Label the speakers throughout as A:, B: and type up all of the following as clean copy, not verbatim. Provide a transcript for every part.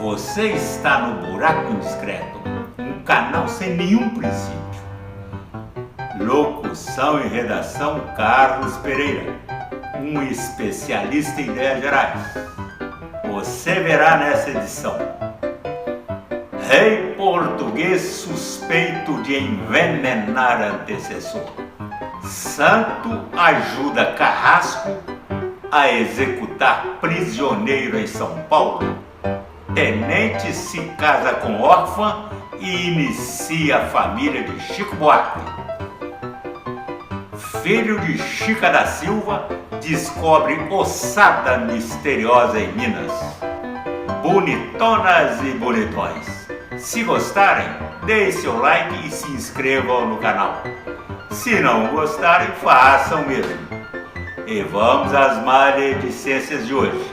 A: Você está no Buraco Indiscreto, um canal sem nenhum princípio. Locução e redação Carlos Pereira, um especialista em ideias gerais. Você verá nessa edição: rei português suspeito de envenenar antecessor. Santo ajuda Carrasco a executar prisioneiro em São Paulo. Tenente se casa com órfã e inicia a família de Chico Buarque. Filho de Chica da Silva descobre ossada misteriosa em Minas. Bonitonas e bonitões, se gostarem, deem seu like e se inscrevam no canal. Se não gostarem, façam mesmo. E vamos às maledicências de hoje.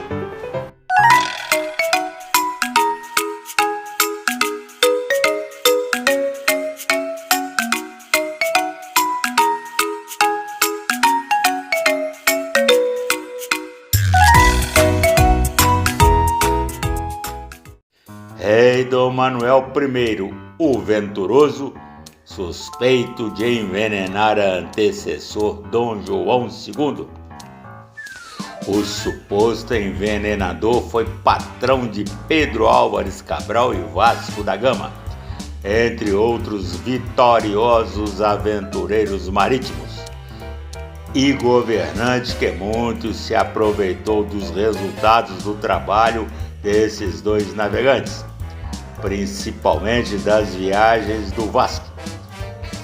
A: Rei Dom Manuel I, o Venturoso, suspeito de envenenar a antecessor Dom João II. O suposto envenenador foi patrão de Pedro Álvares Cabral e Vasco da Gama, entre outros vitoriosos aventureiros marítimos, e governante que muito se aproveitou dos resultados do trabalho desses dois navegantes, principalmente das viagens do Vasco.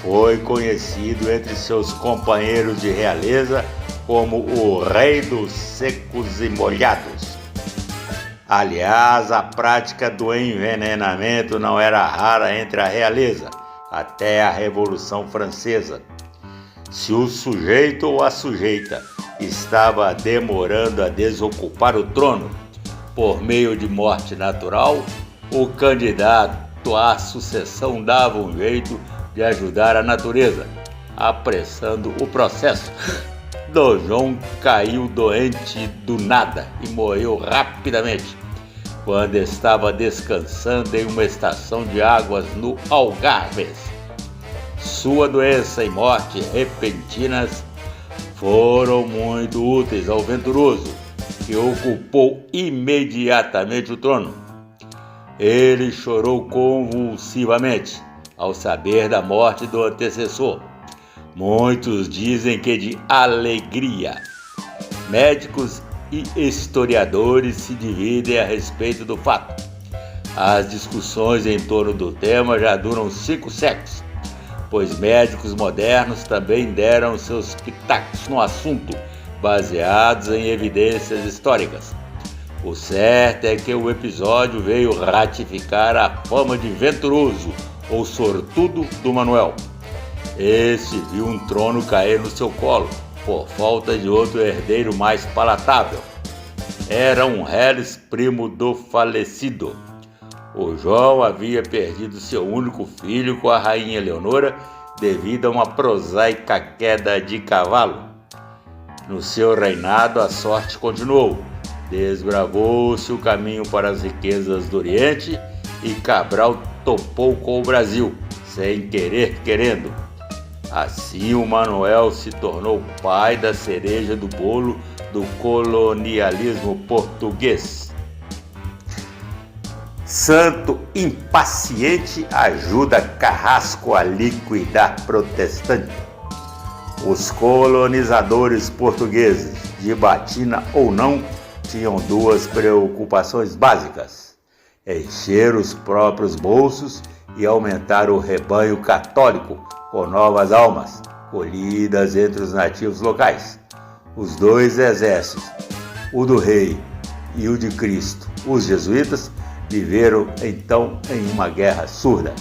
A: Foi conhecido entre seus companheiros de realeza como o Rei dos Secos e Molhados. Aliás, a prática do envenenamento não era rara entre a realeza até a Revolução Francesa. Se o sujeito ou a sujeita estava demorando a desocupar o trono por meio de morte natural, o candidato à sucessão dava um jeito de ajudar a natureza, apressando o processo. Dom João caiu doente do nada e morreu rapidamente, quando estava descansando em uma estação de águas no Algarve. Sua doença e morte repentinas foram muito úteis ao Venturoso, que ocupou imediatamente o trono. Ele chorou convulsivamente ao saber da morte do antecessor. Muitos dizem que de alegria. Médicos e historiadores se dividem a respeito do fato. As discussões em torno do tema já duram 5 séculos, pois médicos modernos também deram seus pitacos no assunto, baseados em evidências históricas. O certo é que o episódio veio ratificar a fama de venturoso ou sortudo do Manuel. Este viu um trono cair no seu colo, por falta de outro herdeiro mais palatável. Era um reles primo do falecido. O João havia perdido seu único filho com a rainha Leonora devido a uma prosaica queda de cavalo. No seu reinado, a sorte continuou. Desbravou-se o caminho para as riquezas do Oriente e Cabral topou com o Brasil, sem querer querendo. Assim, o Manuel se tornou pai da cereja do bolo do colonialismo português. Santo impaciente ajuda Carrasco a liquidar protestante. Os colonizadores portugueses, de batina ou não, tinham 2 preocupações básicas: encher os próprios bolsos e aumentar o rebanho católico com novas almas, colhidas entre os nativos locais. Os 2 exércitos, o do rei e o de Cristo, os jesuítas, viveram então em uma guerra surda.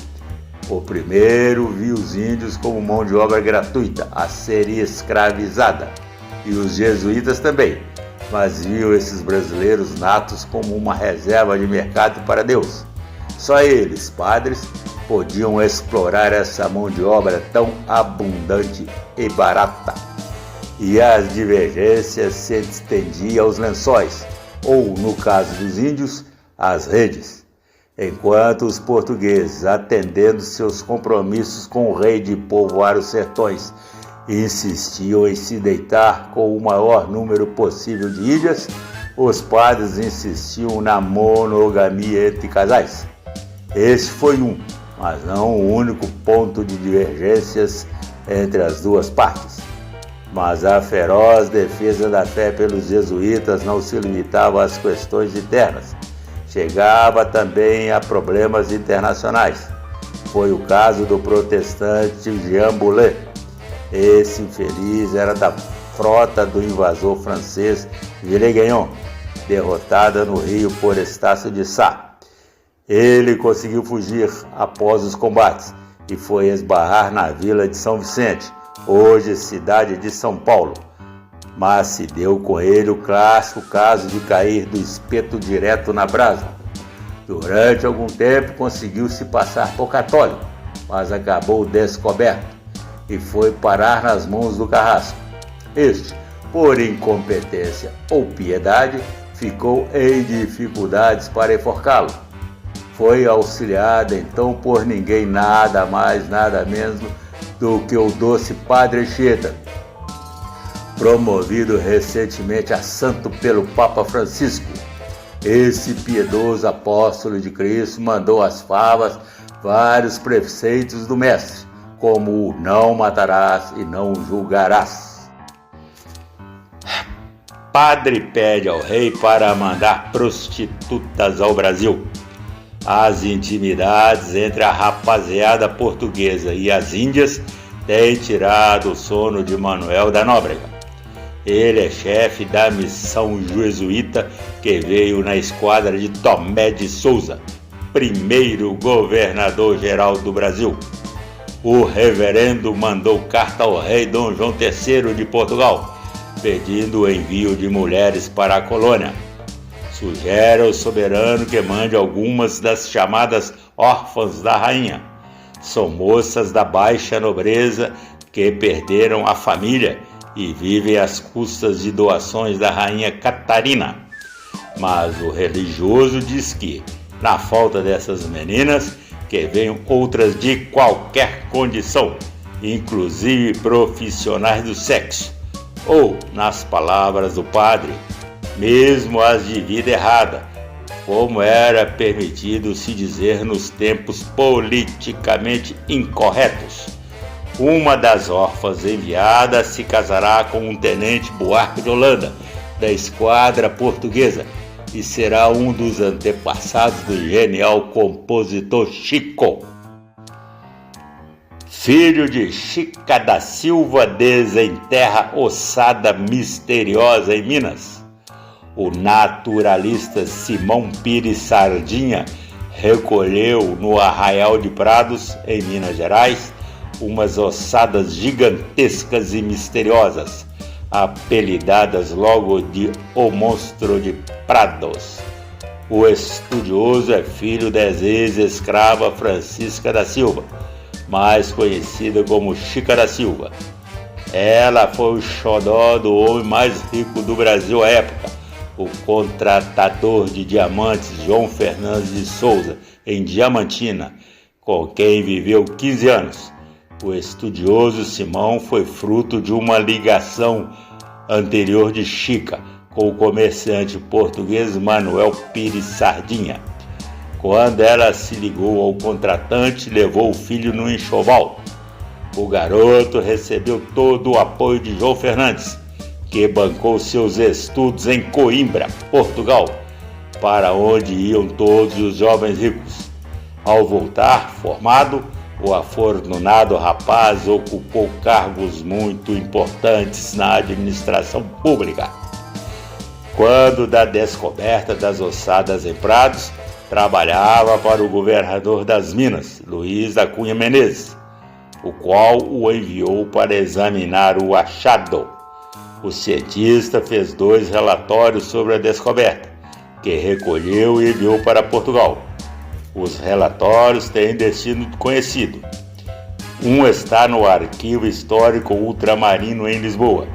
A: O primeiro viu os índios como mão de obra gratuita a ser escravizada, e os jesuítas também, mas viu esses brasileiros natos como uma reserva de mercado para Deus. Só eles, padres, podiam explorar essa mão de obra tão abundante e barata. E as divergências se estendiam aos lençóis, ou, no caso dos índios, às redes. enquanto os portugueses, atendendo seus compromissos com o rei de povoar os sertões, insistiam em se deitar com o maior número possível de ilhas, os padres insistiam na monogamia entre casais. Esse foi mas não o único ponto de divergências entre as duas partes. Mas a feroz defesa da fé pelos jesuítas não se limitava às questões internas. Chegava também a problemas internacionais. Foi o caso do protestante Jean Boulet. Esse infeliz era da frota do invasor francês Villeguignon, derrotada no Rio por Estácio de Sá. Ele conseguiu fugir após os combates e foi esbarrar na vila de São Vicente, hoje cidade de São Paulo. Mas se deu com ele o clássico caso de cair do espeto direto na brasa. Durante algum tempo conseguiu se passar por católico, mas acabou descoberto e foi parar nas mãos do Carrasco. Este, por incompetência ou piedade, ficou em dificuldades para enforcá-lo. Foi auxiliado então por ninguém, nada mais, nada menos do que o doce Padre Anchieta, promovido recentemente a santo pelo Papa Francisco. Esse piedoso apóstolo de Cristo mandou às favas vários preceitos do mestre, como o não matarás e não julgarás. Padre pede ao rei para mandar prostitutas ao Brasil. As intimidades entre a rapaziada portuguesa e as índias têm tirado o sono de Manuel da Nóbrega. Ele é chefe da missão jesuíta que veio na esquadra de Tomé de Souza, primeiro governador-geral do Brasil. O reverendo mandou carta ao rei Dom João III de Portugal, pedindo o envio de mulheres para a colônia. Sugere ao soberano que mande algumas das chamadas órfãs da rainha. São moças da baixa nobreza que perderam a família e vivem às custas de doações da rainha Catarina. Mas o religioso diz que, na falta dessas meninas, que venham outras de qualquer condição, inclusive profissionais do sexo, ou, nas palavras do padre, mesmo as de vida errada, como era permitido se dizer nos tempos politicamente incorretos. Uma das órfãs enviadas se casará com um tenente Buarque de Holanda, da esquadra portuguesa, e será um dos antepassados do genial compositor Chico. Filho de Chica da Silva, desenterra ossada misteriosa em Minas. O naturalista Simão Pires Sardinha recolheu no Arraial de Prados, em Minas Gerais, umas ossadas gigantescas e misteriosas, apelidadas logo de O Monstro de Prados. O estudioso é filho da ex-escrava Francisca da Silva, mais conhecida como Chica da Silva. Ela foi o xodó do homem mais rico do Brasil à época, o contratador de diamantes João Fernandes de Souza, em Diamantina, com quem viveu 15 anos. O estudioso Simão foi fruto de uma ligação anterior de Chica com o comerciante português Manuel Pires Sardinha. Quando ela se ligou ao contratante, levou o filho no enxoval. O garoto recebeu todo o apoio de João Fernandes, que bancou seus estudos em Coimbra, Portugal, para onde iam todos os jovens ricos. Ao voltar formado, o afortunado rapaz ocupou cargos muito importantes na administração pública. Quando da descoberta das ossadas em Prados, trabalhava para o governador das Minas, Luiz da Cunha Menezes, o qual o enviou para examinar o achado. O cientista fez 2 relatórios sobre a descoberta, que recolheu e enviou para Portugal. Os relatórios têm destino conhecido. Um está no Arquivo Histórico Ultramarino em Lisboa,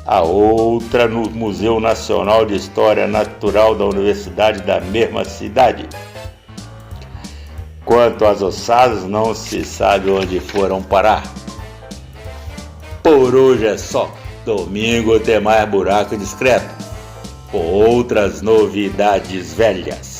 A: a outra no Museu Nacional de História Natural da Universidade da mesma cidade. Quanto às ossadas, não se sabe onde foram parar. Por hoje é só. Domingo tem mais buraco discreto, com outras novidades velhas.